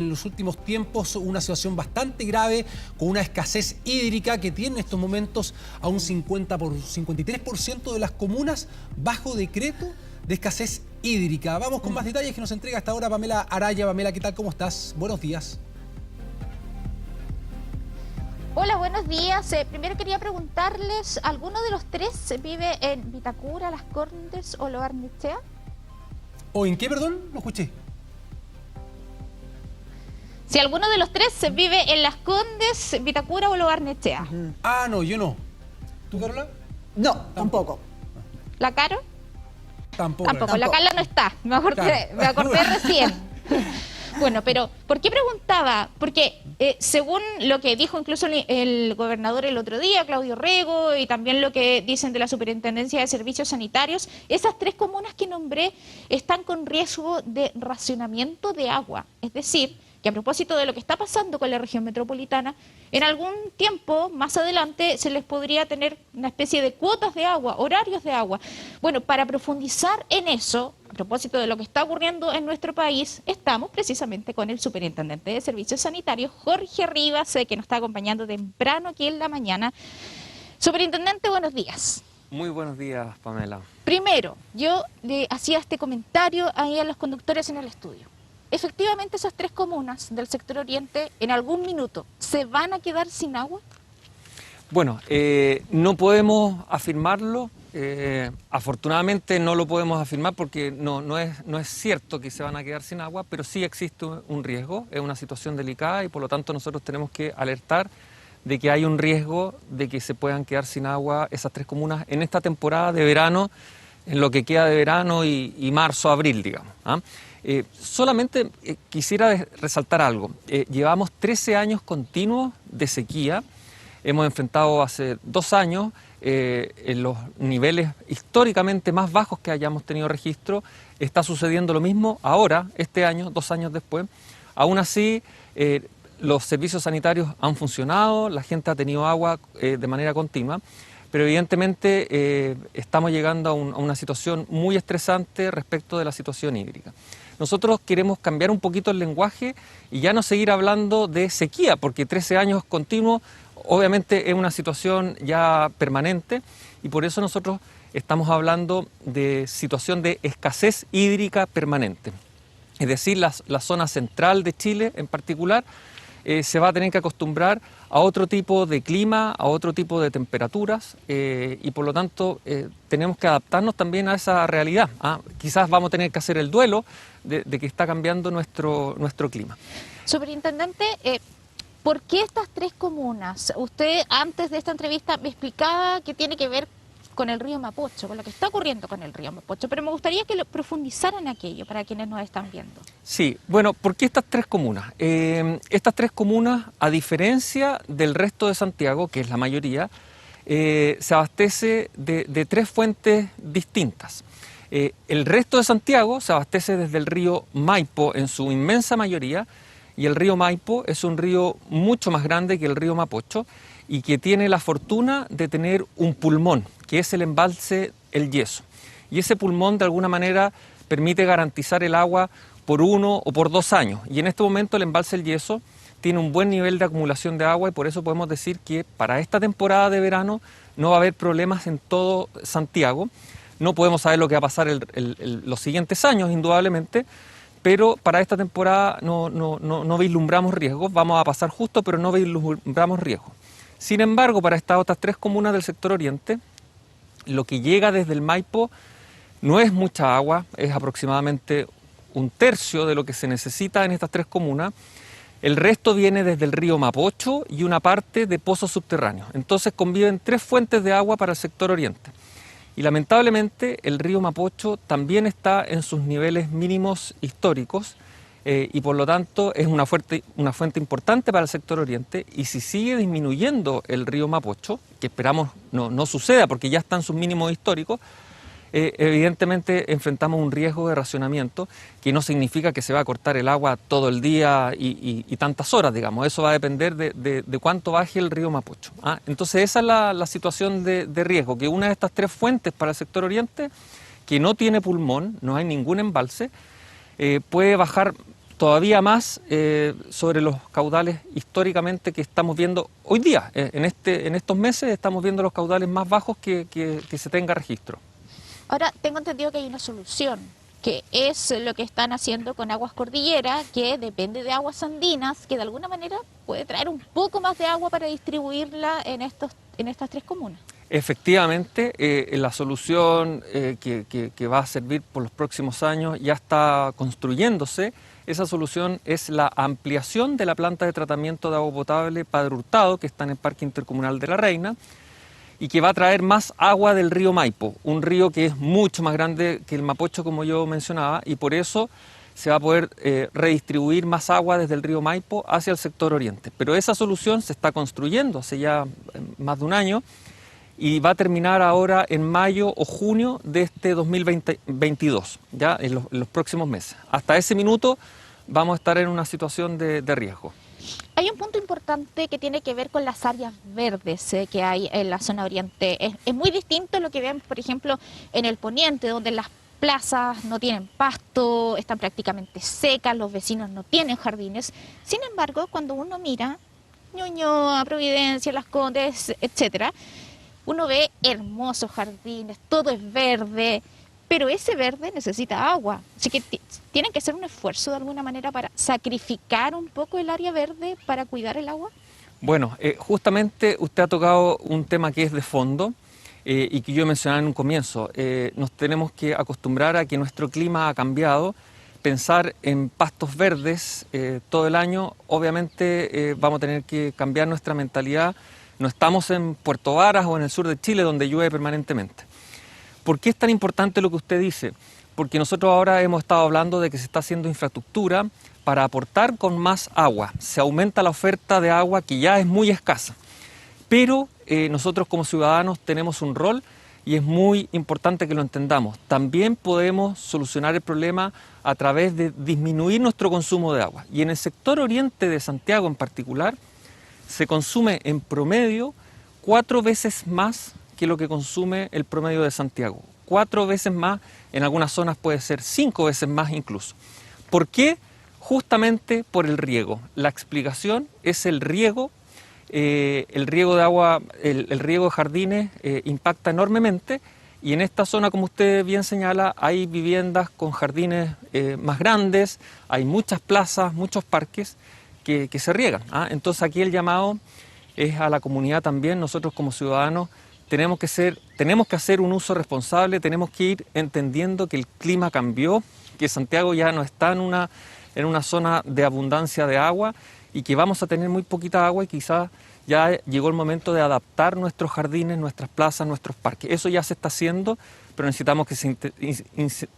en los últimos tiempos una situación bastante grave, con una escasez hídrica que tiene en estos momentos a un 53% de las comunas bajo decreto de escasez hídrica. Vamos con más detalles que nos entrega hasta ahora Pamela Araya. Pamela, ¿qué tal? ¿Cómo estás? Buenos días. Hola, buenos días. Primero quería preguntarles, ¿alguno de los tres vive en Vitacura, Las Condes o Lo Barnechea? ¿O en qué, perdón? No escuché. Si alguno de los tres vive en Las Condes, Vitacura o Lo Barnechea. Ah, no, yo no. ¿Tú, Carola? No, tampoco. ¿La Caro? Tampoco. La Carla no está. Me acordé recién. Bueno, pero ¿por qué preguntaba? Porque según lo que dijo incluso el gobernador el otro día, Claudio Rego, y también lo que dicen de la Superintendencia de Servicios Sanitarios, esas tres comunas que nombré están con riesgo de racionamiento de agua. Es decir, que a propósito de lo que está pasando con la región metropolitana, en algún tiempo más adelante se les podría tener una especie de cuotas de agua, horarios de agua. Bueno, para profundizar en eso, a propósito de lo que está ocurriendo en nuestro país, estamos precisamente con el Superintendente de Servicios Sanitarios, Jorge Rivas, que nos está acompañando temprano aquí en la mañana. Superintendente, buenos días. Muy buenos días, Pamela. Primero, yo le hacía este comentario ahí a los conductores en el estudio. Efectivamente, esas tres comunas del sector oriente, en algún minuto, ¿se van a quedar sin agua? Bueno, no podemos afirmarlo. Afortunadamente no lo podemos afirmar porque no es cierto que se van a quedar sin agua, pero sí existe un riesgo, es una situación delicada y por lo tanto nosotros tenemos que alertar de que hay un riesgo de que se puedan quedar sin agua esas tres comunas en esta temporada de verano, en lo que queda de verano y marzo, abril, digamos. Solamente quisiera resaltar algo. Llevamos 13 años continuos de sequía. Hemos enfrentado hace 2 años en los niveles históricamente más bajos que hayamos tenido registro. Está sucediendo lo mismo ahora, este año, 2 años después. Aún así, los servicios sanitarios han funcionado, la gente ha tenido agua de manera continua, pero evidentemente estamos llegando a una situación muy estresante respecto de la situación hídrica. Nosotros queremos cambiar un poquito el lenguaje y ya no seguir hablando de sequía, porque 13 años continuos obviamente es una situación ya permanente y por eso nosotros estamos hablando de situación de escasez hídrica permanente. Es decir, la zona central de Chile en particular se va a tener que acostumbrar a otro tipo de clima, a otro tipo de temperaturas y por lo tanto tenemos que adaptarnos también a esa realidad. Quizás vamos a tener que hacer el duelo de que está cambiando nuestro clima. Superintendente, ¿por qué estas tres comunas? Usted antes de esta entrevista me explicaba que tiene que ver con el río Mapocho, con lo que está ocurriendo con el río Mapocho, pero me gustaría que lo profundizaran aquello para quienes nos están viendo. Sí, bueno, ¿por qué estas tres comunas? Estas tres comunas, a diferencia del resto de Santiago, que es la mayoría, se abastece de tres fuentes distintas. El resto de Santiago se abastece desde el río Maipo en su inmensa mayoría, y el río Maipo es un río mucho más grande que el río Mapocho y que tiene la fortuna de tener un pulmón, que es el embalse El Yeso. Y ese pulmón de alguna manera permite garantizar el agua por 1 o por 2 años. Y en este momento el embalse El Yeso tiene un buen nivel de acumulación de agua y por eso podemos decir que para esta temporada de verano no va a haber problemas en todo Santiago. No podemos saber lo que va a pasar los siguientes años, indudablemente, pero para esta temporada no vislumbramos riesgos. Vamos a pasar justo, pero no vislumbramos riesgos. Sin embargo, para estas otras tres comunas del sector oriente, lo que llega desde el Maipo no es mucha agua, es aproximadamente 1/3 de lo que se necesita en estas tres comunas. El resto viene desde el río Mapocho y una parte de pozos subterráneos. Entonces conviven 3 fuentes de agua para el sector oriente. Y lamentablemente el río Mapocho también está en sus niveles mínimos históricos y por lo tanto es una fuente importante para el sector oriente, y si sigue disminuyendo el río Mapocho, que esperamos no suceda porque ya están sus mínimos históricos, evidentemente enfrentamos un riesgo de racionamiento, que no significa que se va a cortar el agua todo el día y tantas horas, digamos. Eso va a depender de cuánto baje el río Mapocho. Entonces esa es la situación de riesgo, que una de estas 3 fuentes para el sector oriente, que no tiene pulmón, no hay ningún embalse, puede bajar todavía más sobre los caudales históricamente que estamos viendo hoy día. En estos meses estamos viendo los caudales más bajos que se tenga registro. Ahora, tengo entendido que hay una solución, que es lo que están haciendo con Aguas Cordillera, que depende de Aguas Andinas, que de alguna manera puede traer un poco más de agua para distribuirla en estas 3 comunas. Efectivamente, la solución que va a servir por los próximos años ya está construyéndose. Esa solución es la ampliación de la planta de tratamiento de agua potable Padre Hurtado, que está en el Parque Intercomunal de La Reina, y que va a traer más agua del río Maipo, un río que es mucho más grande que el Mapocho, como yo mencionaba, y por eso se va a poder redistribuir más agua desde el río Maipo hacia el sector oriente. Pero esa solución se está construyendo hace ya más de un año, y va a terminar ahora en mayo o junio de este 2022, ya en los próximos meses. Hasta ese minuto vamos a estar en una situación de riesgo. Hay un punto importante que tiene que ver con las áreas verdes que hay en la zona oriente. Es muy distinto a lo que ven, por ejemplo, en el poniente, donde las plazas no tienen pasto, están prácticamente secas, los vecinos no tienen jardines. Sin embargo, cuando uno mira Ñuñoa, Providencia, Las Condes, etcétera, uno ve hermosos jardines, todo es verde, pero ese verde necesita agua. Así que tienen que hacer un esfuerzo de alguna manera para sacrificar un poco el área verde para cuidar el agua. Bueno, justamente usted ha tocado un tema que es de fondo y que yo mencionaba en un comienzo. Nos tenemos que acostumbrar a que nuestro clima ha cambiado. Pensar en pastos verdes todo el año, obviamente vamos a tener que cambiar nuestra mentalidad. No estamos en Puerto Varas o en el sur de Chile donde llueve permanentemente. ¿Por qué es tan importante lo que usted dice? Porque nosotros ahora hemos estado hablando de que se está haciendo infraestructura para aportar con más agua. Se aumenta la oferta de agua que ya es muy escasa. Pero nosotros como ciudadanos tenemos un rol y es muy importante que lo entendamos. También podemos solucionar el problema a través de disminuir nuestro consumo de agua. Y en el sector oriente de Santiago en particular, se consume en promedio 4 veces más que lo que consume el promedio de Santiago. 4 veces más, en algunas zonas puede ser 5 veces más incluso. ¿Por qué? Justamente por el riego. La explicación es el riego de agua, el riego de jardines impacta enormemente, y en esta zona, como usted bien señala, hay viviendas con jardines más grandes, hay muchas plazas, muchos parques que se riegan. Entonces aquí el llamado es a la comunidad también. Nosotros como ciudadanos tenemos que hacer un uso responsable, tenemos que ir entendiendo que el clima cambió, que Santiago ya no está en una zona de abundancia de agua y que vamos a tener muy poquita agua, y quizás ya llegó el momento de adaptar nuestros jardines, nuestras plazas, nuestros parques. Eso ya se está haciendo, pero necesitamos que se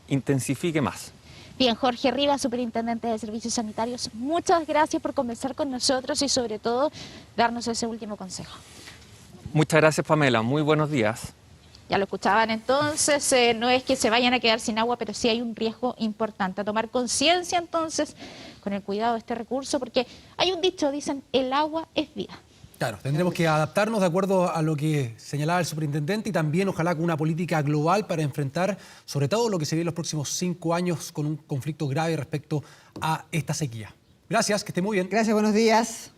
intensifique más. Bien, Jorge Rivas, Superintendente de Servicios Sanitarios, muchas gracias por conversar con nosotros y sobre todo darnos ese último consejo. Muchas gracias, Pamela. Muy buenos días. Ya lo escuchaban entonces, no es que se vayan a quedar sin agua, pero sí hay un riesgo importante. A tomar conciencia entonces con el cuidado de este recurso, porque hay un dicho, dicen, el agua es vida. Claro, tendremos que adaptarnos de acuerdo a lo que señalaba el superintendente, y también ojalá con una política global para enfrentar sobre todo lo que se viene en los próximos 5 años con un conflicto grave respecto a esta sequía. Gracias, que esté muy bien. Gracias, buenos días.